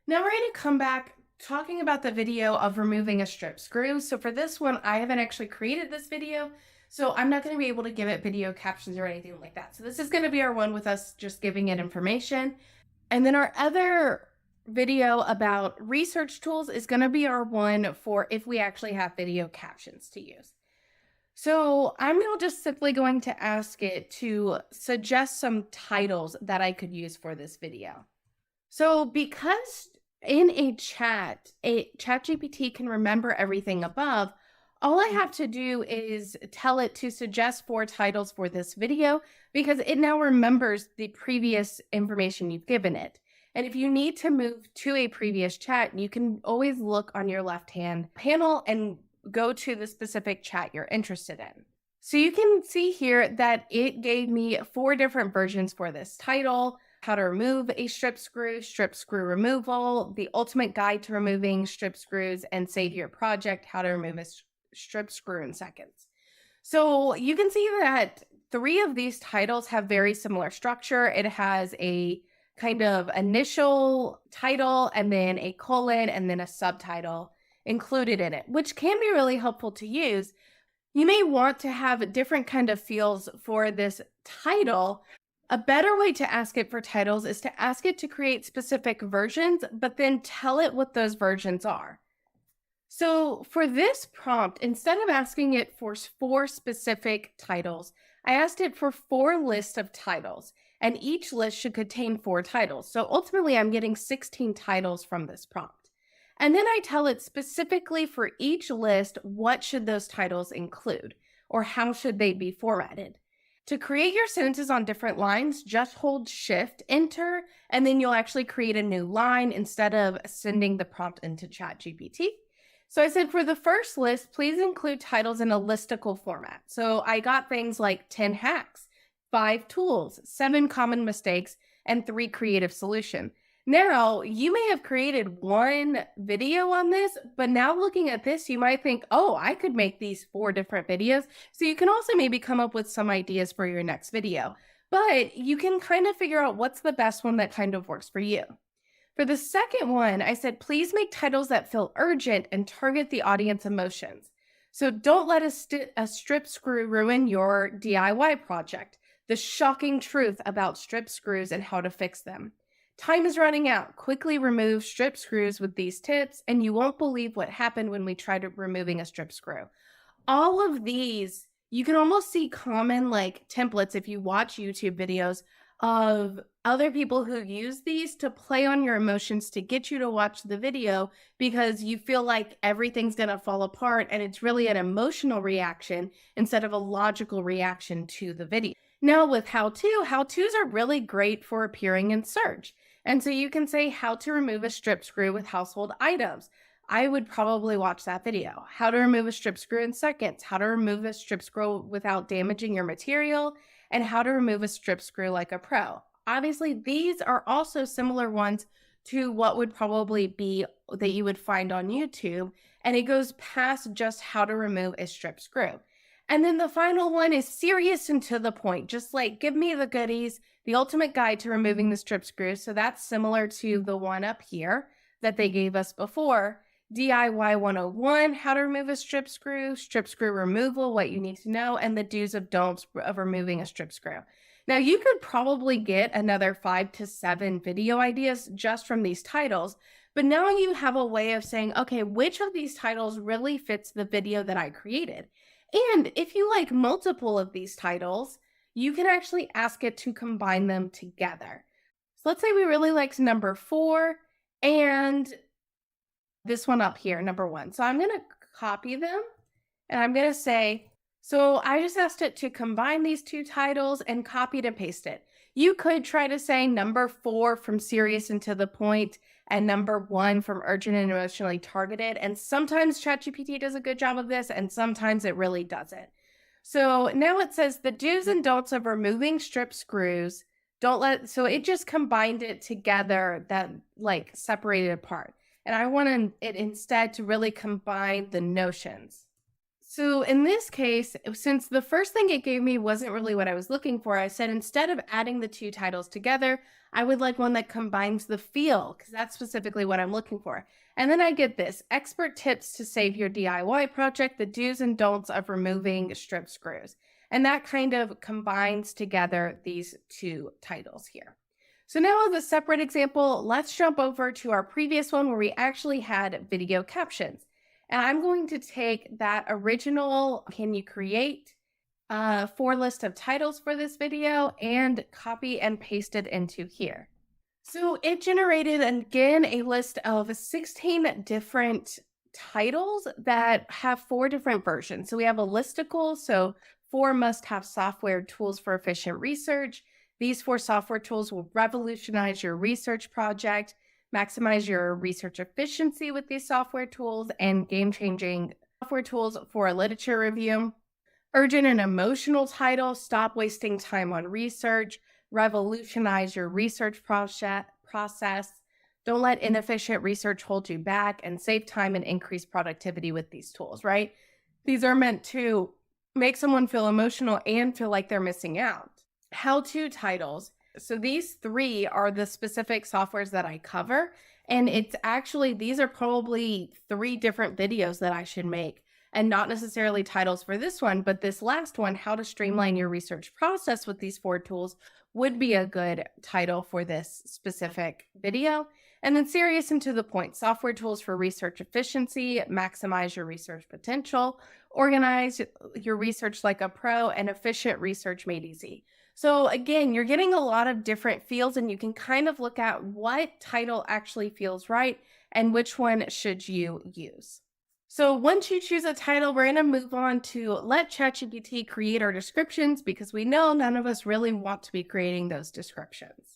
Now we're going to come back talking about the video of removing a strip screw. So for this one, I haven't actually created this video, so I'm not going to be able to give it video captions or anything like that. So this is going to be our one with us just giving it information. And then our other video about research tools is going to be our one for if we actually have video captions to use. So I'm now just simply going to ask it to suggest some titles that I could use for this video. So because in a ChatGPT can remember everything above, all I have to do is tell it to suggest 4 titles for this video because it now remembers the previous information you've given it. And if you need to move to a previous chat, you can always look on your left-hand panel and go to the specific chat you're interested in. So you can see here that it gave me 4 different versions for this title: how to remove a strip screw removal, the ultimate guide to removing strip screws, and save your project, how to remove a strip screw in seconds. So you can see that 3 of these titles have very similar structure. It has a kind of initial title and then a colon and then a subtitle included in it, which can be really helpful to use. You may want to have different kind of fields for this title. A better way to ask it for titles is to ask it to create specific versions, but then tell it what those versions are. So for this prompt, instead of asking it for 4 specific titles, I asked it for 4 lists of titles, and each list should contain 4 titles. So ultimately, I'm getting 16 titles from this prompt. And then I tell it specifically for each list, what should those titles include, or how should they be formatted. To create your sentences on different lines, just hold Shift, Enter, and then you'll actually create a new line instead of sending the prompt into ChatGPT. So I said for the first list, please include titles in a listicle format. So I got things like 10 hacks, 5 tools, 7 common mistakes, and 3 creative solutions. Now, you may have created 1 video on this, but now looking at this, you might think, oh, I could make these 4 different videos. So you can also maybe come up with some ideas for your next video, but you can kind of figure out what's the best one that kind of works for you. For the second one, I said, please make titles that feel urgent and target the audience emotions. So don't let a strip screw ruin your DIY project. The shocking truth about strip screws and how to fix them. Time is running out. Quickly remove strip screws with these tips, and you won't believe what happened when we tried removing a strip screw. All of these, you can almost see common like templates if you watch YouTube videos of other people who use these to play on your emotions to get you to watch the video because you feel like everything's going to fall apart and it's really an emotional reaction instead of a logical reaction to the video. Now with how-tos are really great for appearing in search. And so you can say how to remove a strip screw with household items. I would probably watch that video. How to remove a strip screw in seconds. How to remove a strip screw without damaging your material. And how to remove a strip screw like a pro. Obviously, these are also similar ones to what would probably be that you would find on YouTube. And it goes past just how to remove a strip screw. And then the final one is serious and to the point. Just like, give me the goodies, the ultimate guide to removing the strip screws. So that's similar to the one up here that they gave us before. DIY 101, how to remove a strip screw removal, what you need to know, and the do's and don'ts of removing a strip screw. Now, you could probably get another 5 to 7 video ideas just from these titles, but now you have a way of saying, okay, which of these titles really fits the video that I created? And if you like multiple of these titles, you can actually ask it to combine them together. So let's say we really liked number 4 and this one up here, number 1. So I'm going to copy them and I'm going to say, so I just asked it to combine these 2 titles and copied and paste it. You could try to say number 4 from serious and to the point and number 1 from urgent and emotionally targeted. And sometimes ChatGPT does a good job of this and sometimes it really doesn't. So now it says the do's and don'ts of removing strip screws. So it just combined it together, that like separated apart. And I want it instead to really combine the notions. So in this case, since the first thing it gave me wasn't really what I was looking for, I said instead of adding the two titles together, I would like one that combines the feel, because that's specifically what I'm looking for. And then I get this expert tips to save your DIY project, the do's and don'ts of removing strip screws. And that kind of combines together these two titles here. So now as a separate example, let's jump over to our previous one where we actually had video captions. And I'm going to take that original can you create for list of titles for this video and copy and paste it into here. So it generated again a list of 16 different titles that have 4 different versions. So we have a listicle, so 4 must-have software tools for efficient research. These 4 software tools will revolutionize your research project, maximize your research efficiency with these software tools, and game-changing software tools for a literature review. Urgent and emotional title, stop wasting time on research, revolutionize your research process. Don't let inefficient research hold you back, and save time and increase productivity with these tools, right? These are meant to make someone feel emotional and feel like they're missing out. How-to titles. So these 3 are the specific softwares that I cover. And it's actually, these are probably 3 different videos that I should make, and not necessarily titles for this one, but this last one, how to streamline your research process with these 4 tools, would be a good title for this specific video. And then serious and to the point, software tools for research efficiency, maximize your research potential, organize your research like a pro, and efficient research made easy. So again, you're getting a lot of different feels, and you can kind of look at what title actually feels right and which one should you use. So once you choose a title, we're going to move on to let ChatGPT create our descriptions, because we know none of us really want to be creating those descriptions.